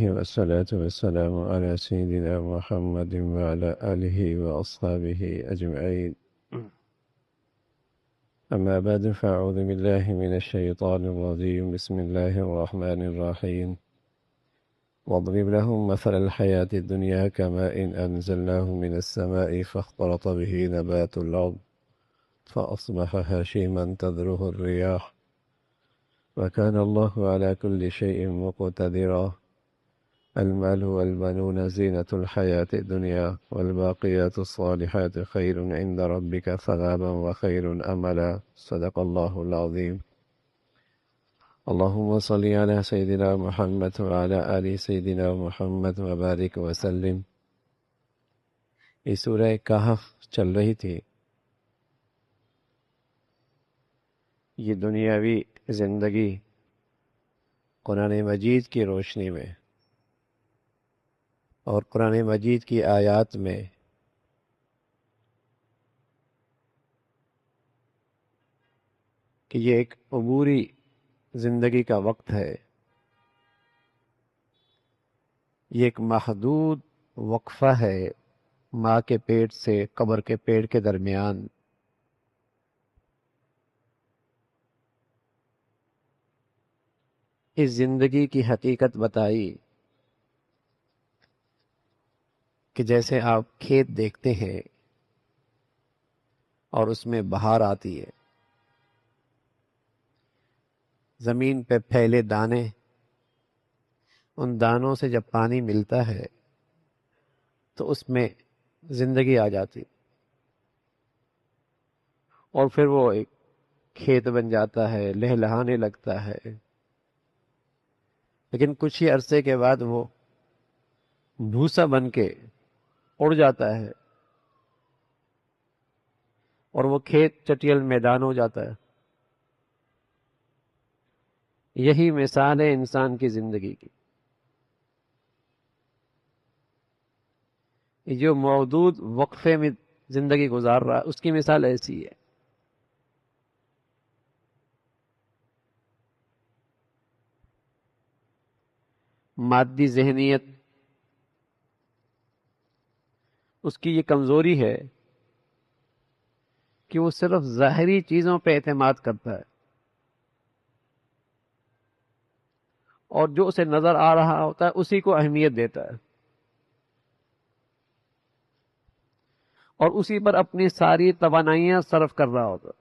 والصلاة والسلام على سيدنا محمد وعلى آله وأصحابه أجمعين. أما بعد، فأعوذ بالله من الشيطان الرجيم. بسم الله الرحمن الرحيم. واضرب لهم مثل الحياة الدنيا كماء أنزلناه من السماء فاختلط به نبات الأرض فأصبح هشيما تذروه الرياح وكان الله على كل شيء مقتدرا. المال والبنون زينة الحياة الدنيا والباقيات الصالحات خير عند ربك ثوابا وخير أملا. صدق الله العظيم. اللهم صل على سيدنا محمد وعلى آل سيدنا محمد وبارك وسلم. یہ سورہ کہف چل رہی تھی. یہ دنیاوی زندگی قرآن مجید کی روشنی میں اور قرآن مجید کی آیات میں کہ یہ ایک عبوری زندگی کا وقت ہے، یہ ایک محدود وقفہ ہے ماں کے پیٹ سے قبر کے پیڑ کے درمیان. اس زندگی کی حقیقت بتائی کہ جیسے آپ کھیت دیکھتے ہیں اور اس میں بہار آتی ہے، زمین پہ پھیلے دانے، ان دانوں سے جب پانی ملتا ہے تو اس میں زندگی آ جاتی اور پھر وہ ایک کھیت بن جاتا ہے، لہلہانے لگتا ہے. لیکن کچھ ہی عرصے کے بعد وہ بھوسا بن کے اڑ جاتا ہے اور وہ کھیت چٹیل میدان ہو جاتا ہے. یہی مثال ہے انسان کی زندگی کی. جو موجود وقفے میں زندگی گزار رہا ہے اس کی مثال ایسی ہے. مادی ذہنیت اس کی یہ کمزوری ہے کہ وہ صرف ظاہری چیزوں پہ اعتماد کرتا ہے اور جو اسے نظر آ رہا ہوتا ہے اسی کو اہمیت دیتا ہے اور اسی پر اپنی ساری توانائیاں صرف کر رہا ہوتا ہے.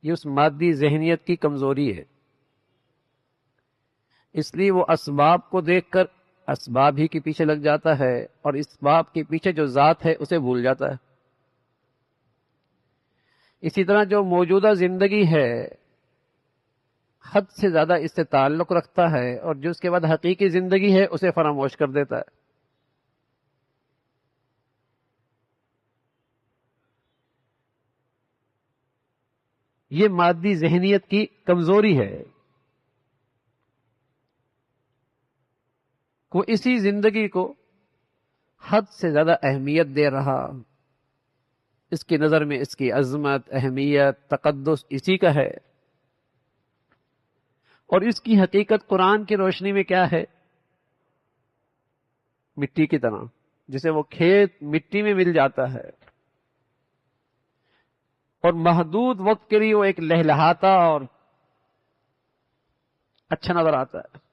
یہ اس مادی ذہنیت کی کمزوری ہے. اس لیے وہ اسباب کو دیکھ کر اسباب ہی کے پیچھے لگ جاتا ہے اور اسباب کے پیچھے جو ذات ہے اسے بھول جاتا ہے. اسی طرح جو موجودہ زندگی ہے حد سے زیادہ اس سے تعلق رکھتا ہے اور جو اس کے بعد حقیقی زندگی ہے اسے فراموش کر دیتا ہے. یہ مادی ذہنیت کی کمزوری ہے. وہ اسی زندگی کو حد سے زیادہ اہمیت دے رہا، اس کی نظر میں اس کی عظمت، اہمیت، تقدس اسی کا ہے. اور اس کی حقیقت قرآن کی روشنی میں کیا ہے؟ مٹی کی طرح، جسے وہ کھیت مٹی میں مل جاتا ہے اور محدود وقت کے لیے وہ ایک لہلہاتا اور اچھا نظر آتا ہے.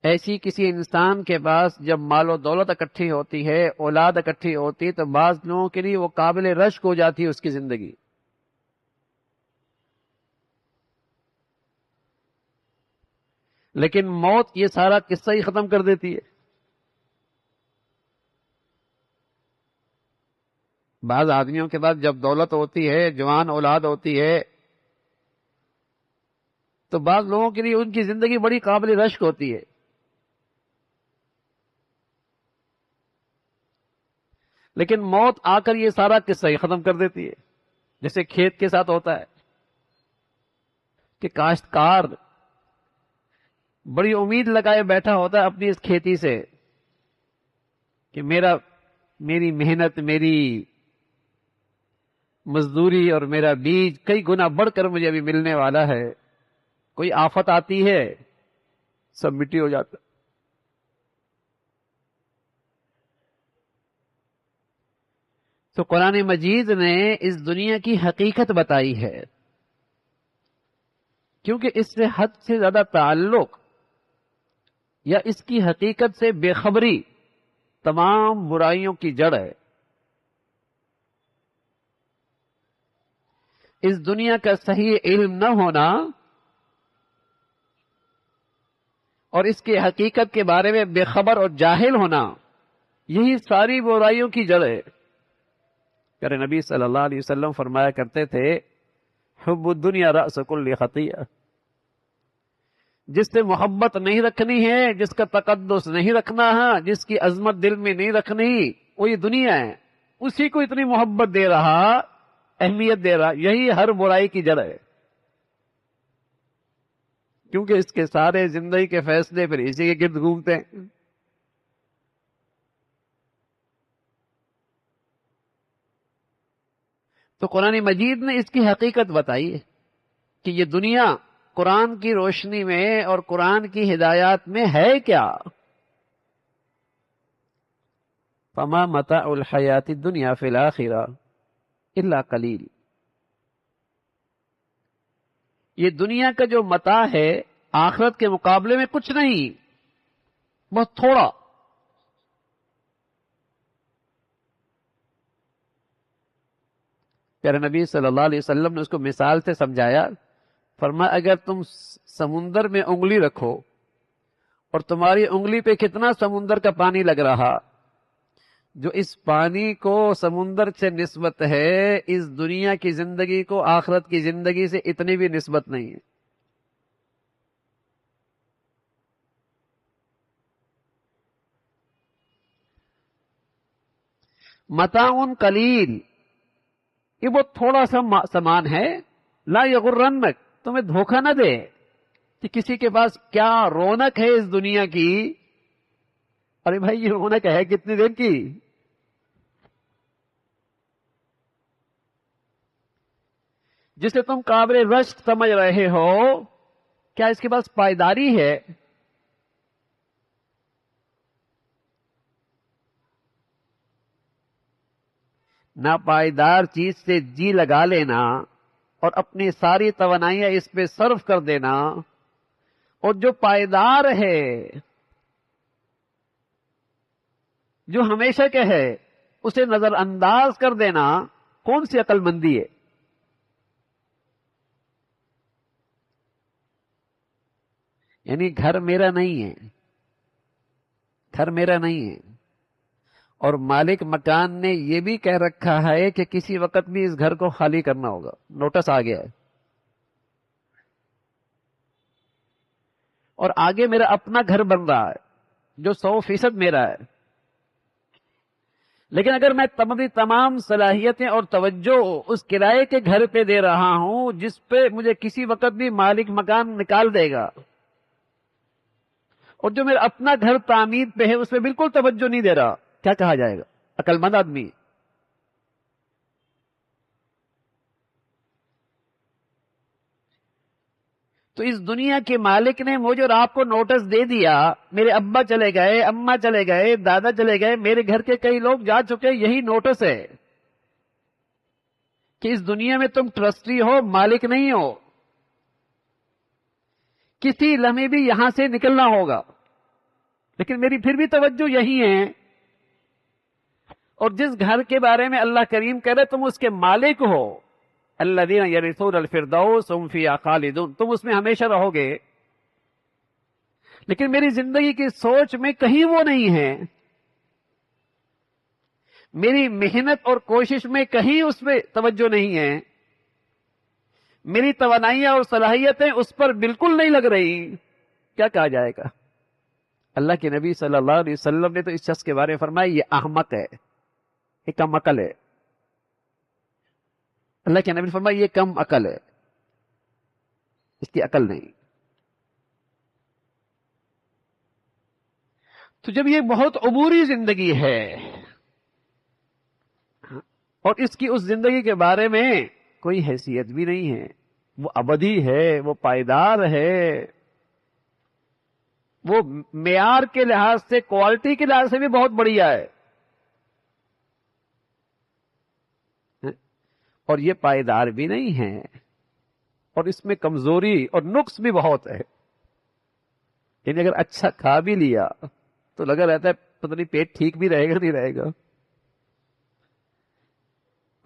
ایسی کسی انسان کے پاس جب مال و دولت اکٹھی ہوتی ہے، اولاد اکٹھی ہوتی ہے، تو بعض لوگوں کے لیے وہ قابل رشک ہو جاتی ہے اس کی زندگی. لیکن موت یہ سارا قصہ ہی ختم کر دیتی ہے. بعض آدمیوں کے پاس جب دولت ہوتی ہے، جوان اولاد ہوتی ہے، تو بعض لوگوں کے لیے ان کی زندگی بڑی قابل رشک ہوتی ہے. لیکن موت آ کر یہ سارا قصہ ہی ختم کر دیتی ہے. جیسے کھیت کے ساتھ ہوتا ہے کہ کاشتکار بڑی امید لگائے بیٹھا ہوتا ہے اپنی اس کھیتی سے کہ میری محنت، میری مزدوری اور میرا بیج کئی گنا بڑھ کر مجھے ابھی ملنے والا ہے. کوئی آفت آتی ہے سب مٹی ہو جاتا. تو قرآن مجید نے اس دنیا کی حقیقت بتائی ہے، کیونکہ اس سے حد سے زیادہ تعلق یا اس کی حقیقت سے بے خبری تمام برائیوں کی جڑ ہے. اس دنیا کا صحیح علم نہ ہونا اور اس کی حقیقت کے بارے میں بے خبر اور جاہل ہونا، یہی ساری برائیوں کی جڑ ہے. پیارے نبی صلی اللہ علیہ وسلم فرمایا کرتے تھے، حب الدنیا رأس کل خطیئہ. جس سے محبت نہیں رکھنی ہے، جس کا تقدس نہیں رکھنا ہے، جس کی عظمت دل میں نہیں رکھنی، وہ یہ دنیا ہے. اسی کو اتنی محبت دے رہا، اہمیت دے رہا، یہی ہر برائی کی جڑ ہے. کیونکہ اس کے سارے زندگی کے فیصلے پھر اسی کے گرد گھومتے ہیں. تو قرآن مجید نے اس کی حقیقت بتائی ہے کہ یہ دنیا قرآن کی روشنی میں اور قرآن کی ہدایات میں ہے کیا. فما متاع الحیات الدنیا فی الآخرہ الا قلیل. یہ دنیا کا جو متاع ہے آخرت کے مقابلے میں کچھ نہیں، بہت تھوڑا. پیارے نبی صلی اللہ علیہ وسلم نے اس کو مثال سے سمجھایا. فرمایا اگر تم سمندر میں انگلی رکھو اور تمہاری انگلی پہ کتنا سمندر کا پانی لگ رہا، جو اس پانی کو سمندر سے نسبت ہے، اس دنیا کی زندگی کو آخرت کی زندگی سے اتنی بھی نسبت نہیں ہے. متاع قلیل، یہ بہت تھوڑا سا سامان ہے. لا یغرنک، تمہیں دھوکہ نہ دے کہ کسی کے پاس کیا رونق ہے اس دنیا کی. ارے بھائی یہ رونق ہے کتنی دیر کی؟ جسے تم قابل رشک سمجھ رہے ہو، کیا اس کے پاس پائیداری ہے؟ ناپائیدار چیز سے جی لگا لینا اور اپنی ساری توانائیاں اس پہ صرف کر دینا، اور جو پائیدار ہے، جو ہمیشہ کے ہے، اسے نظر انداز کر دینا، کون سی عقل مندی ہے؟ یعنی گھر میرا نہیں ہے، گھر میرا نہیں ہے، اور مالک مکان نے یہ بھی کہہ رکھا ہے کہ کسی وقت بھی اس گھر کو خالی کرنا ہوگا، نوٹس آ گیا ہے. اور آگے میرا اپنا گھر بن رہا ہے جو 100% میرا ہے. لیکن اگر میں تمام صلاحیتیں اور توجہ اس کرائے کے گھر پہ دے رہا ہوں جس پہ مجھے کسی وقت بھی مالک مکان نکال دے گا، اور جو میرا اپنا گھر تعمیر پہ ہے اس پہ بالکل توجہ نہیں دے رہا، کیا کہا جائے گا؟ عقل مند آدمی. تو اس دنیا کے مالک نے مجھے اور آپ کو نوٹس دے دیا. میرے ابا چلے گئے، اماں چلے گئے، دادا چلے گئے، میرے گھر کے کئی لوگ جا چکے، یہی نوٹس ہے کہ اس دنیا میں تم ٹرسٹی ہو، مالک نہیں ہو. کسی لمحے بھی یہاں سے نکلنا ہوگا. لیکن میری پھر بھی توجہ یہی ہے، اور جس گھر کے بارے میں اللہ کریم کہہ رہے تم اس کے مالک ہو، الذین یرثون الفردوس هم فیہا خالدون، تم اس میں ہمیشہ رہو گے. لیکن میری زندگی کی سوچ میں کہیں وہ نہیں ہے، میری محنت اور کوشش میں کہیں اس پہ توجہ نہیں ہے، میری توانائیاں اور صلاحیتیں اس پر بالکل نہیں لگ رہی. کیا کہا جائے گا؟ اللہ کے نبی صلی اللہ علیہ وسلم نے تو اس شخص کے بارے میں فرمایا یہ احمق ہے، یہ کم عقل ہے. اللہ کے نبی نے فرمایا یہ کم عقل ہے، اس کی عقل نہیں. تو جب یہ بہت عبوری زندگی ہے اور اس کی اس زندگی کے بارے میں کوئی حیثیت بھی نہیں ہے، وہ ابدی ہے، وہ پائیدار ہے، وہ معیار کے لحاظ سے، کوالٹی کے لحاظ سے بھی بہت بڑھیا ہے، اور یہ پائیدار بھی نہیں ہے، اور اس میں کمزوری اور نقص بھی بہت ہے۔ یعنی اگر اچھا کھا بھی لیا تو لگا رہتا ہے پتہ نہیں پیٹ ٹھیک بھی رہے گا نہیں رہے گا،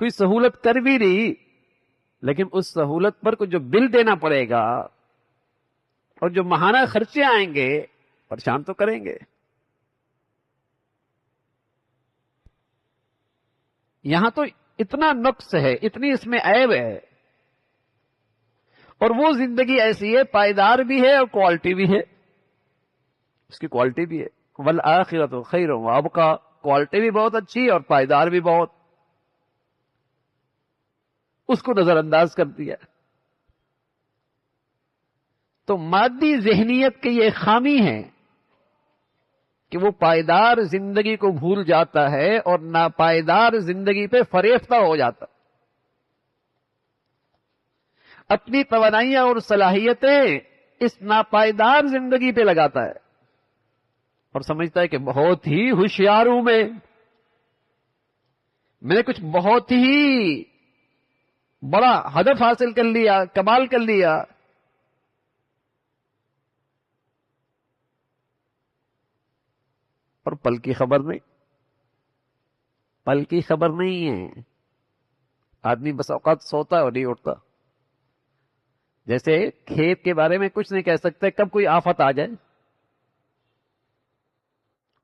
کوئی سہولت کر بھی رہی، لیکن اس سہولت پر کو جو بل دینا پڑے گا اور جو ماہانہ خرچے آئیں گے پریشان تو کریں گے۔ یہاں تو اتنا نقص ہے، اتنی اس میں عیب ہے، اور وہ زندگی ایسی ہے پائیدار بھی ہے اور کوالٹی بھی ہے، اس کی کوالٹی بھی ہے۔ والآخرۃ خیر وابقیٰ، کوالٹی بھی بہت اچھی اور پائیدار بھی بہت، اس کو نظر انداز کر دیا۔ تو مادی ذہنیت کی یہ خامی ہے کہ وہ پائیدار زندگی کو بھول جاتا ہے اور ناپائیدار زندگی پہ فریفتہ ہو جاتا، اپنی توانائیاں اور صلاحیتیں اس ناپائیدار زندگی پہ لگاتا ہے اور سمجھتا ہے کہ بہت ہی ہوشیار ہوں میں نے کچھ بہت ہی بڑا ہدف حاصل کر لیا، کمال کر لیا۔ اور پل کی خبر نہیں، پل کی خبر نہیں ہے۔ آدمی بس اوقات سوتا ہے اور نہیں اٹھتا، جیسے کھیت کے بارے میں کچھ نہیں کہہ سکتے، کب کوئی آفت آ جائے،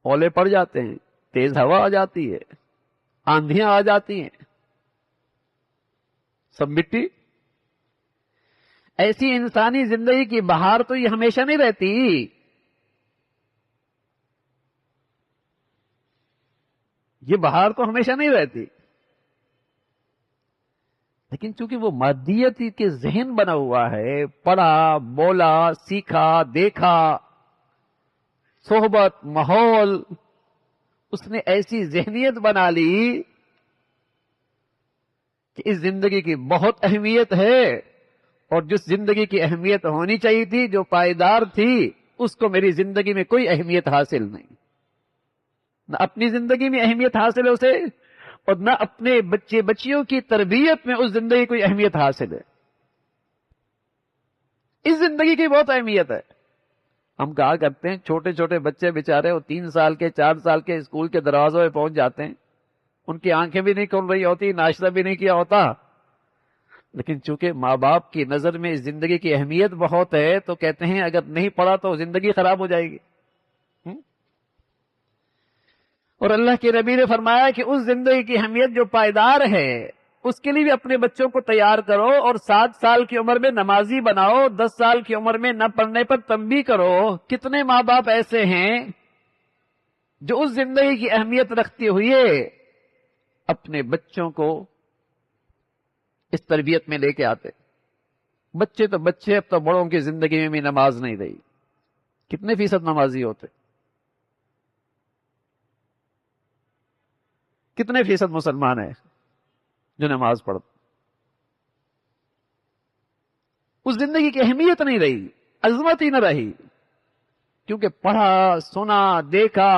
اولے پڑ جاتے ہیں، تیز ہوا آ جاتی ہے، آندھیاں آ جاتی ہیں، سب مٹی۔ ایسی انسانی زندگی کی بہار تو یہ ہمیشہ نہیں رہتی، یہ بہار تو ہمیشہ نہیں رہتی، لیکن چونکہ وہ مادیتی کے ذہن بنا ہوا ہے، پڑھا بولا سیکھا دیکھا، صحبت ماحول، اس نے ایسی ذہنیت بنا لی کہ اس زندگی کی بہت اہمیت ہے، اور جس زندگی کی اہمیت ہونی چاہیے تھی، جو پائیدار تھی، اس کو میری زندگی میں کوئی اہمیت حاصل نہیں، نہ اپنی زندگی میں اہمیت حاصل ہے اسے، اور نہ اپنے بچے بچیوں کی تربیت میں اس زندگی کوئی اہمیت حاصل ہے۔ اس زندگی کی بہت اہمیت ہے۔ ہم کہا کرتے ہیں چھوٹے چھوٹے بچے بےچارے، وہ 3 سال کے 4 سال کے اسکول کے دروازوں پہ پہنچ جاتے ہیں، ان کی آنکھیں بھی نہیں کھل رہی ہوتی، ناشتہ بھی نہیں کیا ہوتا، لیکن چونکہ ماں باپ کی نظر میں اس زندگی کی اہمیت بہت ہے تو کہتے ہیں اگر نہیں پڑھا تو زندگی خراب ہو جائے گی۔ اور اللہ کے نبی نے فرمایا کہ اس زندگی کی اہمیت جو پائیدار ہے، اس کے لیے بھی اپنے بچوں کو تیار کرو، اور 7 سال کی عمر میں نمازی بناؤ، 10 سال کی عمر میں نہ پڑھنے پر تنبیہ کرو۔ کتنے ماں باپ ایسے ہیں جو اس زندگی کی اہمیت رکھتے ہوئے اپنے بچوں کو اس تربیت میں لے کے آتے؟ بچے تو بچے، اب تو بڑوں کی زندگی میں بھی نماز نہیں رہی۔ کتنے فیصد نمازی ہوتے؟ کتنے فیصد مسلمان ہیں جو نماز پڑھتے؟ اس زندگی کی اہمیت نہیں رہی، عظمت ہی نہ رہی، کیونکہ پڑھا سنا دیکھا،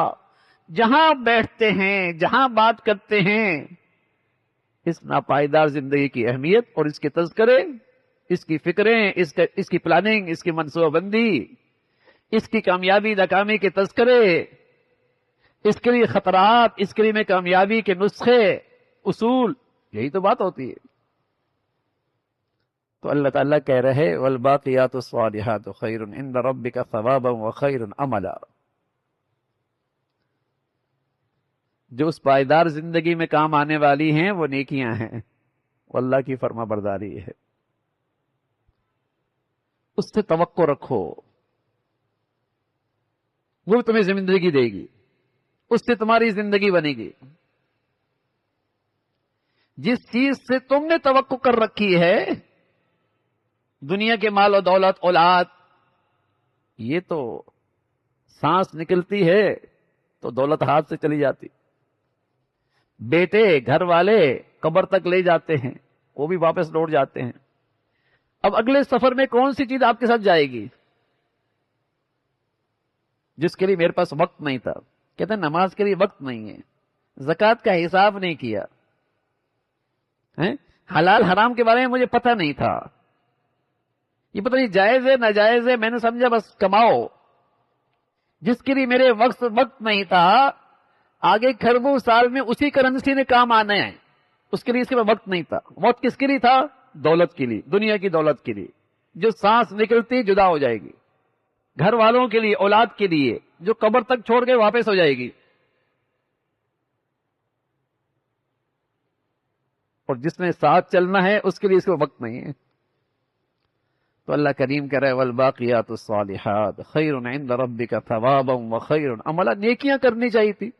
جہاں بیٹھتے ہیں جہاں بات کرتے ہیں، اس ناپائیدار زندگی کی اہمیت اور اس کے تذکرے، اس کی فکریں، اس کی پلاننگ، اس کی منصوبہ بندی، اس کی کامیابی ناکامی کے تذکرے، اس کے لیے خطرات، اس کے لیے میں کامیابی کے نسخے، اصول، یہی تو بات ہوتی ہے۔ تو اللہ تعالیٰ کہہ رہے والباقیات الصالحات خیر عند ربک ثوابا وخیر عملا، جو اس پائیدار زندگی میں کام آنے والی ہیں وہ نیکیاں ہیں، وہ اللہ کی فرما برداری ہے، اس سے توقع رکھو، وہ تمہیں زندگی دے گی، اس سے تمہاری زندگی بنے گی۔ جس چیز سے تم نے توقع کر رکھی ہے، دنیا کے مال و دولت اولاد، یہ تو سانس نکلتی ہے تو دولت ہاتھ سے چلی جاتی، بیٹے گھر والے قبر تک لے جاتے ہیں، وہ بھی واپس لوٹ جاتے ہیں۔ اب اگلے سفر میں کون سی چیز آپ کے ساتھ جائے گی؟ جس کے لیے میرے پاس وقت نہیں تھا. کہتے ہیں نماز کے لیے وقت نہیں ہے، زکوٰۃ کا حساب نہیں کیا، حلال حرام کے بارے میں مجھے پتہ نہیں تھا، یہ پتہ نہیں جائز ہے ناجائز ہے، میں نے سمجھا بس کماؤ. جس کے لیے میرے وقت نہیں تھا، آگے کھربوں سال میں اسی کرنسی نے کام آنا ہے، اس کے لیے اس کے وقت نہیں تھا. وقت کس کے لیے تھا؟ دولت کے لیے، دنیا کی دولت کے لیے، جو سانس نکلتی جدا ہو جائے گی، گھر والوں کے لیے، اولاد کے لیے، جو قبر تک چھوڑ کے واپس ہو جائے گی. اور جس نے ساتھ چلنا ہے اس کے لیے اس کو وقت نہیں ہے. تو اللہ کریم کہہ رہے والباقیات الصالحات خیر عند ربک ثوابا وخیر عملا. نیکیاں کرنی چاہیے تھی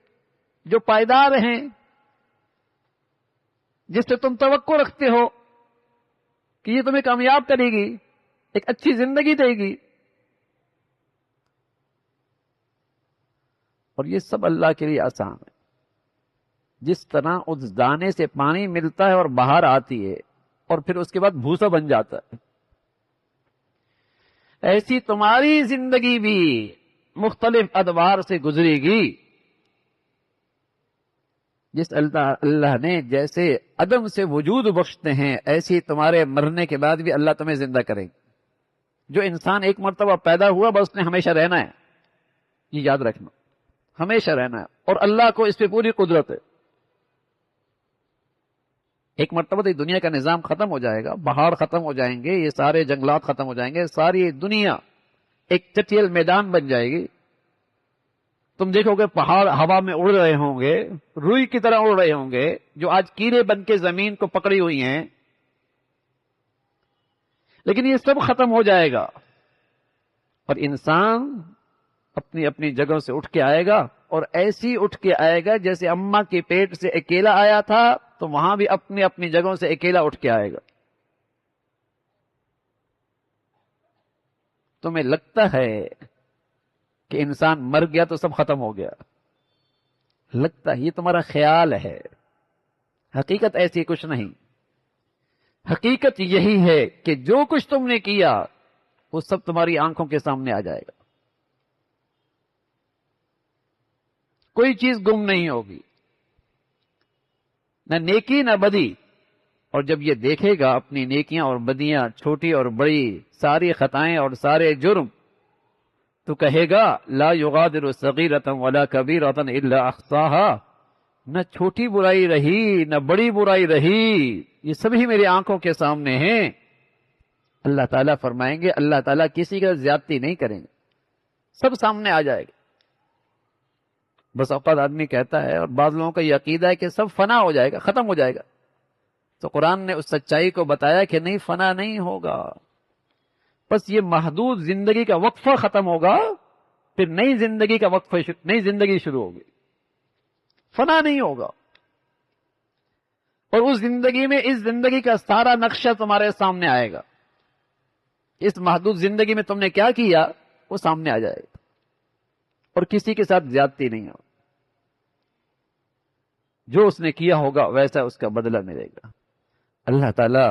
جو پائیدار ہیں، جس سے تم توقع رکھتے ہو کہ یہ تمہیں کامیاب کرے گی، ایک اچھی زندگی دے گی. اور یہ سب اللہ کے لیے آسان ہے. جس طرح اس دانے سے پانی ملتا ہے اور باہر آتی ہے اور پھر اس کے بعد بھوسا بن جاتا ہے، ایسی تمہاری زندگی بھی مختلف ادوار سے گزرے گی. جس اللہ نے جیسے عدم سے وجود بخشتے ہیں، ایسی تمہارے مرنے کے بعد بھی اللہ تمہیں زندہ کرے گا. جو انسان ایک مرتبہ پیدا ہوا بس اس نے ہمیشہ رہنا ہے، یہ یاد رکھنا، ہمیشہ رہنا ہے. اور اللہ کو اس پہ پوری قدرت ہے. ایک مرتبہ تو دنیا کا نظام ختم ہو جائے گا، پہاڑ ختم ہو جائیں گے، یہ سارے جنگلات ختم ہو جائیں گے، ساری دنیا ایک چٹیل میدان بن جائے گی. تم دیکھو گے پہاڑ ہوا میں اڑ رہے ہوں گے، روئی کی طرح اڑ رہے ہوں گے، جو آج کیڑے بن کے زمین کو پکڑی ہوئی ہیں. لیکن یہ سب ختم ہو جائے گا اور انسان اپنی اپنی جگہوں سے اٹھ کے آئے گا. اور ایسی اٹھ کے آئے گا جیسے اماں کے پیٹ سے اکیلا آیا تھا، تو وہاں بھی اپنی اپنی جگہوں سے اکیلا اٹھ کے آئے گا. تمہیں لگتا ہے کہ انسان مر گیا تو سب ختم ہو گیا، لگتا ہے، یہ تمہارا خیال ہے. حقیقت ایسی کچھ نہیں. حقیقت یہی ہے کہ جو کچھ تم نے کیا وہ سب تمہاری آنکھوں کے سامنے آ جائے گا. کوئی چیز گم نہیں ہوگی، نہ نیکی نہ بدی. اور جب یہ دیکھے گا اپنی نیکیاں اور بدیاں، چھوٹی اور بڑی، ساری خطائیں اور سارے جرم، تو کہے گا لا یغادر صغیرۃ ولا کبیرۃ الا احصاها. نہ چھوٹی برائی رہی نہ بڑی برائی رہی، یہ سبھی میری آنکھوں کے سامنے ہیں. اللہ تعالیٰ فرمائیں گے، اللہ تعالیٰ کسی کا زیادتی نہیں کریں گے، سب سامنے آ جائے گا. بس اوقات آدمی کہتا ہے، اور بعض لوگوں کا یہ عقیدہ ہے کہ سب فنا ہو جائے گا، ختم ہو جائے گا. تو قرآن نے اس سچائی کو بتایا کہ نہیں، فنا نہیں ہوگا. بس یہ محدود زندگی کا وقفہ ختم ہوگا، پھر نئی زندگی کا وقفہ، نئی زندگی شروع ہوگی. فنا نہیں ہوگا. اور اس زندگی میں اس زندگی کا سارا نقشہ تمہارے سامنے آئے گا. اس محدود زندگی میں تم نے کیا کیا وہ سامنے آ جائے گا، اور کسی کے ساتھ زیادتی نہیں ہوگی. جو اس نے کیا ہوگا ویسا اس کا بدلہ ملے گا. اللہ تعالیٰ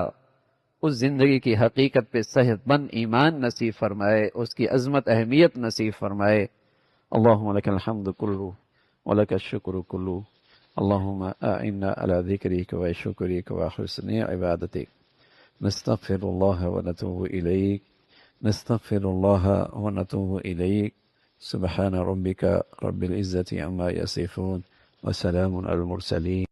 اس زندگی کی حقیقت پہ صحت مند ایمان نصیب فرمائے، اس کی عظمت اہمیت نصیب فرمائے. اللہم لک الحمد کلو ولک الشکر کلو. اللہم اعنا علی ذکرک و شکرک و حسن عبادتک. نستغفر اللہ ونتوب الیک، نستغفر اللہ ونتوب الیک. سبحان ربک رب العزة عما یصفون وسلام علی المرسلین.